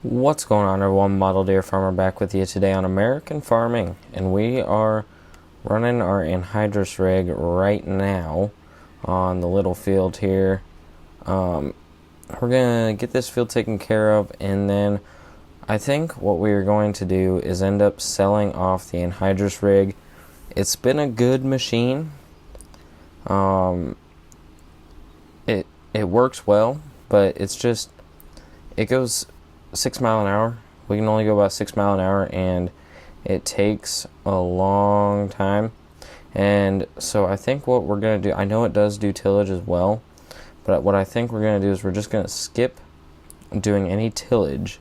What's going on, everyone? Model Deer Farmer back with you today on American Farming, and we are running our anhydrous rig right now on the little field here. We're gonna get this field taken care of, and then I think what we're going to do is end up selling off the anhydrous rig. It's been a good machine. It works well, but it's just it goes 6 miles an hour. We can only go about 6 miles an hour, and it takes a long time. And so I think what we're going to do, I know it does do tillage as well, but what I think we're going to do is we're just going to skip doing any tillage,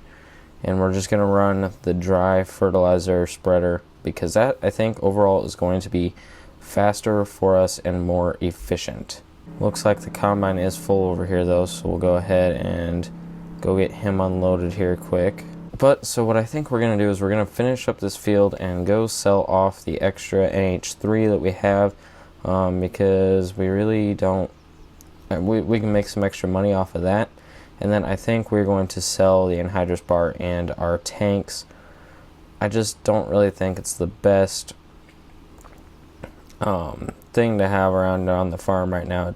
and we're just going to run the dry fertilizer spreader, because that, I think, overall is going to be faster for us and more efficient. Looks like the combine is full over here though, so we'll go ahead and go get him unloaded here quick. But so what I think we're going to do is we're going to finish up this field and go sell off the extra NH3 that we have, because we really don't, we can make some extra money off of that. And then I think we're going to sell the anhydrous bar and our tanks. I just don't really think it's the best thing to have around on the farm right now.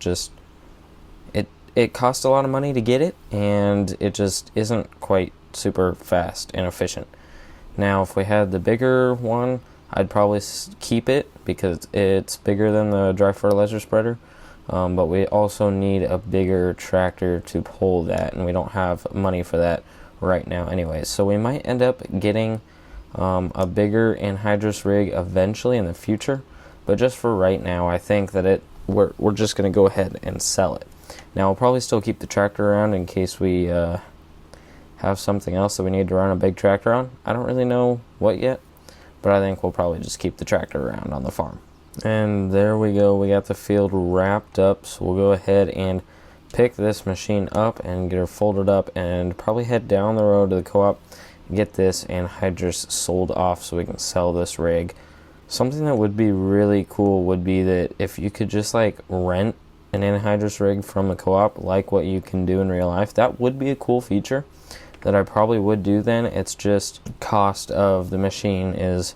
It costs a lot of money to get it, and it just isn't quite super fast and efficient. Now, if we had the bigger one, I'd probably keep it because it's bigger than the dry fertilizer spreader. But we also need a bigger tractor to pull that, and we don't have money for that right now anyway. So we might end up getting a bigger anhydrous rig eventually in the future. But just for right now, I think that we're just going to go ahead and sell it. Now, we'll probably still keep the tractor around in case we have something else that we need to run a big tractor on. I don't really know what yet, but I think we'll probably just keep the tractor around on the farm. And there we go. We got the field wrapped up, so we'll go ahead and pick this machine up and get her folded up and probably head down the road to the co-op and get this anhydrous sold off so we can sell this rig. Something that would be really cool would be that if you could just like rent an anhydrous rig from a co-op like what you can do in real life. That would be a cool feature that I probably would do then. It's just cost of the machine is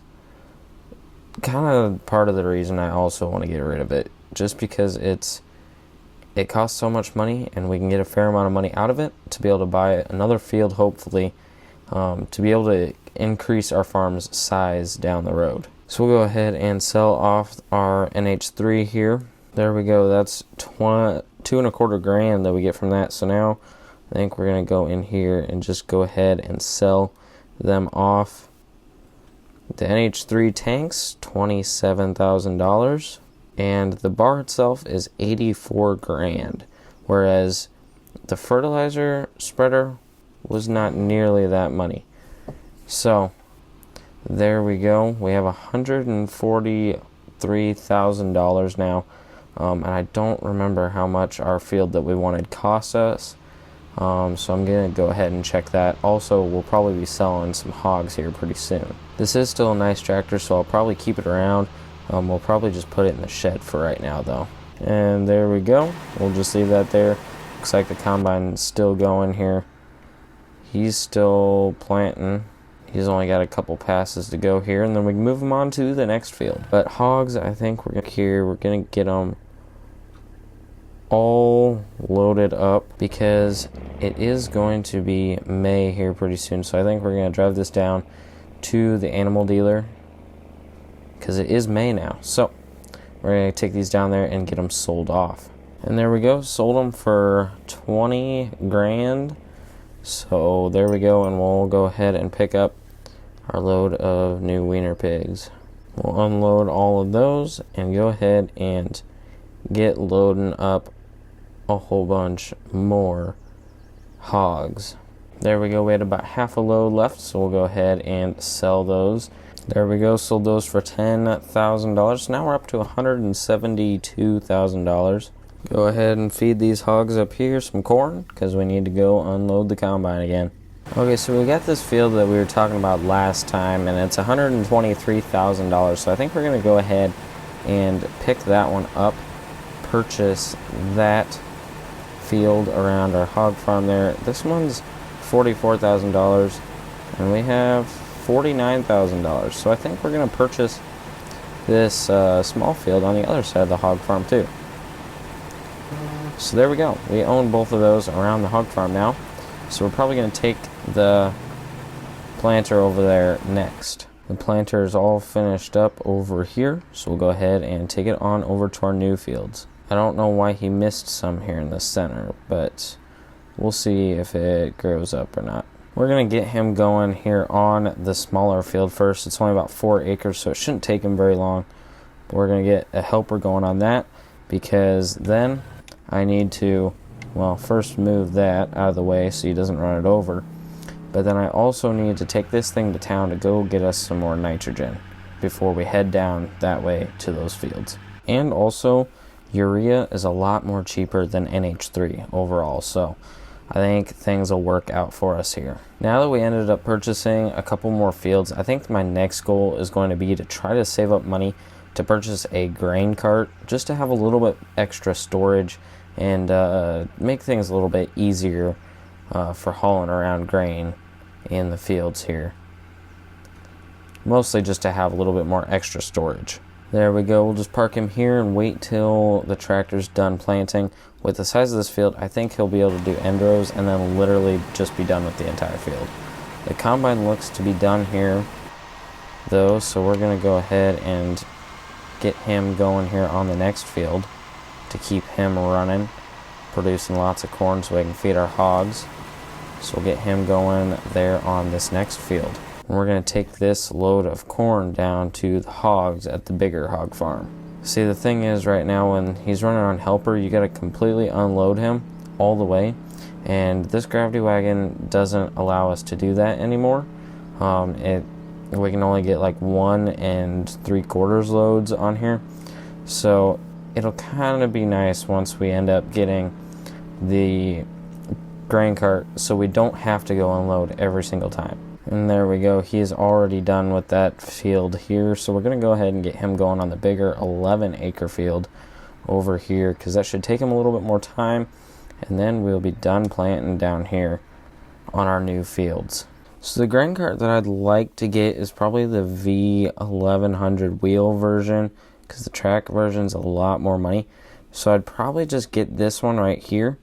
kind of part of the reason I also want to get rid of it, just because it costs so much money, and we can get a fair amount of money out of it to be able to buy another field, hopefully, to be able to increase our farm's size down the road. So we'll go ahead and sell off our NH3 here. There we go. That's $2.25 grand that we get from that. So now I think we're going to go in here and just go ahead and sell them off. The NH3 tanks, $27,000, and the bar itself is 84 grand, whereas the fertilizer spreader was not nearly that money. So there we go. We have $143,000 now. And I don't remember how much our field that we wanted cost us. So I'm going to go ahead and check that. Also, we'll probably be selling some hogs here pretty soon. This is still a nice tractor, so I'll probably keep it around. We'll probably just put it in the shed for right now, though. And there we go. We'll just leave that there. Looks like the combine's still going here. He's still planting. He's only got a couple passes to go here, and then we can move him on to the next field. But hogs, I think we're going to get them all loaded up because it is going to be May here pretty soon. So I think we're going to drive this down to the animal dealer because it is May now. So we're going to take these down there and get them sold off. And there we go. Sold them for 20 grand. So there we go, and we'll go ahead and pick up our load of new wiener pigs. We'll unload all of those and go ahead and get loading up a whole bunch more hogs. There we go. We had about half a load left, so we'll go ahead and sell those. There we go. Sold those for $10,000. So now we're up to $172,000. Go ahead and feed these hogs up here some corn because we need to go unload the combine again. Okay, so we got this field that we were talking about last time, and it's $123,000. So I think we're going to go ahead and pick that one up, purchase that field around our hog farm there. This one's $44,000, and we have $49,000. So I think we're going to purchase this small field on the other side of the hog farm too. So there we go. We own both of those around the hog farm now. So we're probably going to take the planter over there next. The planter is all finished up over here, so we'll go ahead and take it on over to our new fields. I don't know why he missed some here in the center, but we'll see if it grows up or not. We're going to get him going here on the smaller field first. It's only about 4 acres, so it shouldn't take him very long. But we're going to get a helper going on that, because then I need to, well, first move that out of the way so he doesn't run it over. But then I also need to take this thing to town to go get us some more nitrogen before we head down that way to those fields. And also, urea is a lot more cheaper than NH3 overall, so I think things will work out for us here. Now that we ended up purchasing a couple more fields, I think my next goal is going to be to try to save up money to purchase a grain cart, just to have a little bit extra storage and make things a little bit easier for hauling around grain in the fields here. Mostly just to have a little bit more extra storage. There we go. We'll just park him here and wait till the tractor's done planting. With the size of this field, I think he'll be able to do end-rows and then literally just be done with the entire field. The combine looks to be done here though, so we're going to go ahead and get him going here on the next field to keep him running, producing lots of corn so we can feed our hogs. So we'll get him going there on this next field. And we're going to take this load of corn down to the hogs at the bigger hog farm. See, the thing is right now when he's running on helper, you got to completely unload him all the way. And this gravity wagon doesn't allow us to do that anymore. We can only get like 1 3/4 loads on here. So it'll kind of be nice once we end up getting the grain cart so we don't have to go unload every single time. And there we go, he's already done with that field here, so we're going to go ahead and get him going on the bigger 11-acre field over here, because that should take him a little bit more time, and then we'll be done planting down here on our new fields. So the grain cart that I'd like to get is probably the V1100 wheel version, because the track version's a lot more money. So I'd probably just get this one right here.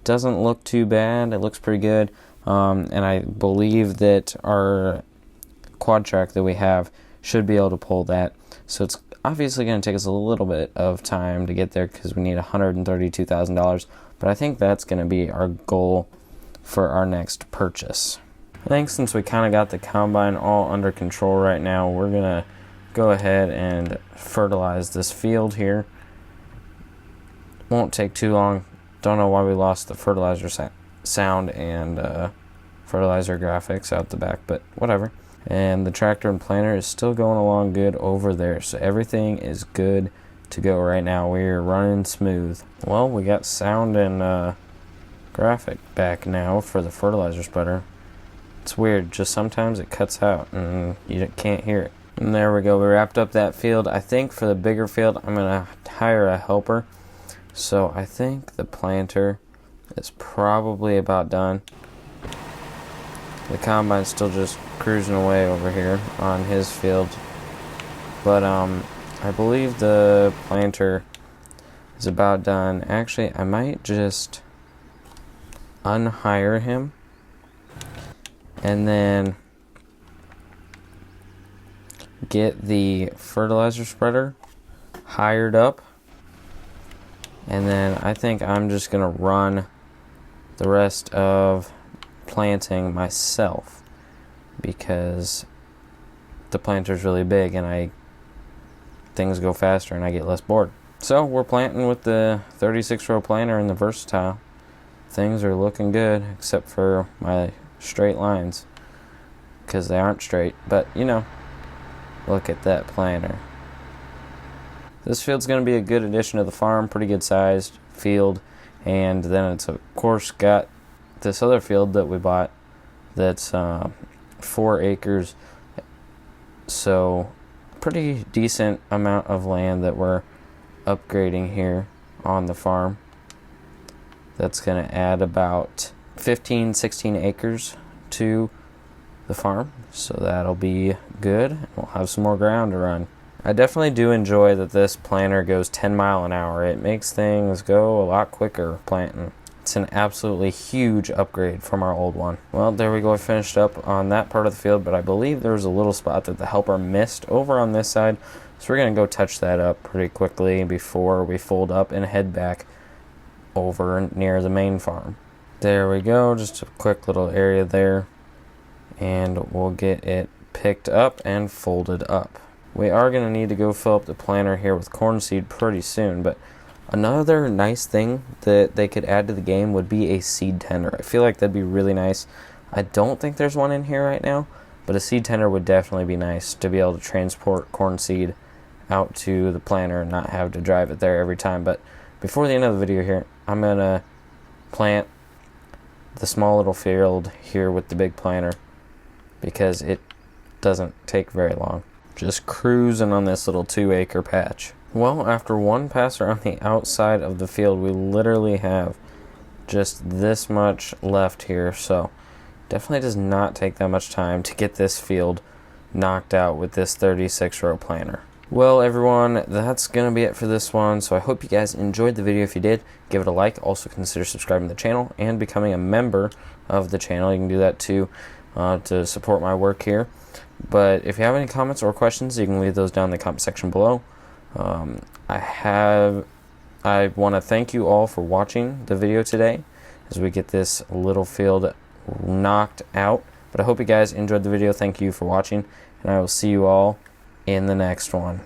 Doesn't look too bad, it looks pretty good. And I believe that our quad track that we have should be able to pull that. So it's obviously going to take us a little bit of time to get there because we need $132,000. But I think that's going to be our goal for our next purchase. I think since we kind of got the combine all under control right now, we're going to go ahead and fertilize this field here. Won't take too long. Don't know why we lost the fertilizer sound and fertilizer graphics out the back, but whatever. And the tractor and planter is still going along good over there, so everything is good to go right now. We're running smooth. Well, we got sound and graphic back now for the fertilizer spreader. It's weird, just sometimes it cuts out and you can't hear it. And there we go, we wrapped up that field. I think for the bigger field I'm gonna hire a helper, so I think the planter is probably about done. The combine's still just cruising away over here on his field, but I believe the planter is about done. Actually, I might just unhire him and then get the fertilizer spreader hired up, and then I think I'm just gonna run the rest of planting myself because the planter's really big and things go faster and I get less bored. So we're planting with the 36-row planter and the versatile. Things are looking good except for my straight lines because they aren't straight, but you know, look at that planter. This field's going to be a good addition to the farm, pretty good sized field. And then it's of course got this other field that we bought that's 4 acres. So pretty decent amount of land that we're upgrading here on the farm. That's going to add about 15, 16 acres to the farm, so that'll be good. We'll have some more ground to run. I definitely do enjoy that this planter goes 10 mile an hour. It makes things go a lot quicker planting. It's an absolutely huge upgrade from our old one. Well, there we go. I finished up on that part of the field, but I believe there was a little spot that the helper missed over on this side, so we're going to go touch that up pretty quickly before we fold up and head back over near the main farm. There we go, just a quick little area there, and we'll get it picked up and folded up. We are going to need to go fill up the planter here with corn seed pretty soon, but another nice thing that they could add to the game would be a seed tender. I feel like that'd be really nice. I don't think there's one in here right now, but a seed tender would definitely be nice to be able to transport corn seed out to the planter and not have to drive it there every time. But before the end of the video here, I'm going to plant the small little field here with the big planter because it doesn't take very long. Just cruising on this little 2-acre patch. Well, after one pass around the outside of the field, we literally have just this much left here, so definitely does not take that much time to get this field knocked out with this 36-row planter. Well, everyone, that's going to be it for this one, so I hope you guys enjoyed the video. If you did, give it a like. Also consider subscribing to the channel and becoming a member of the channel. You can do that too to support my work here. But if you have any comments or questions, you can leave those down in the comment section below. I want to thank you all for watching the video today as we get this little field knocked out. But I hope you guys enjoyed the video. Thank you for watching, and I will see you all in the next one.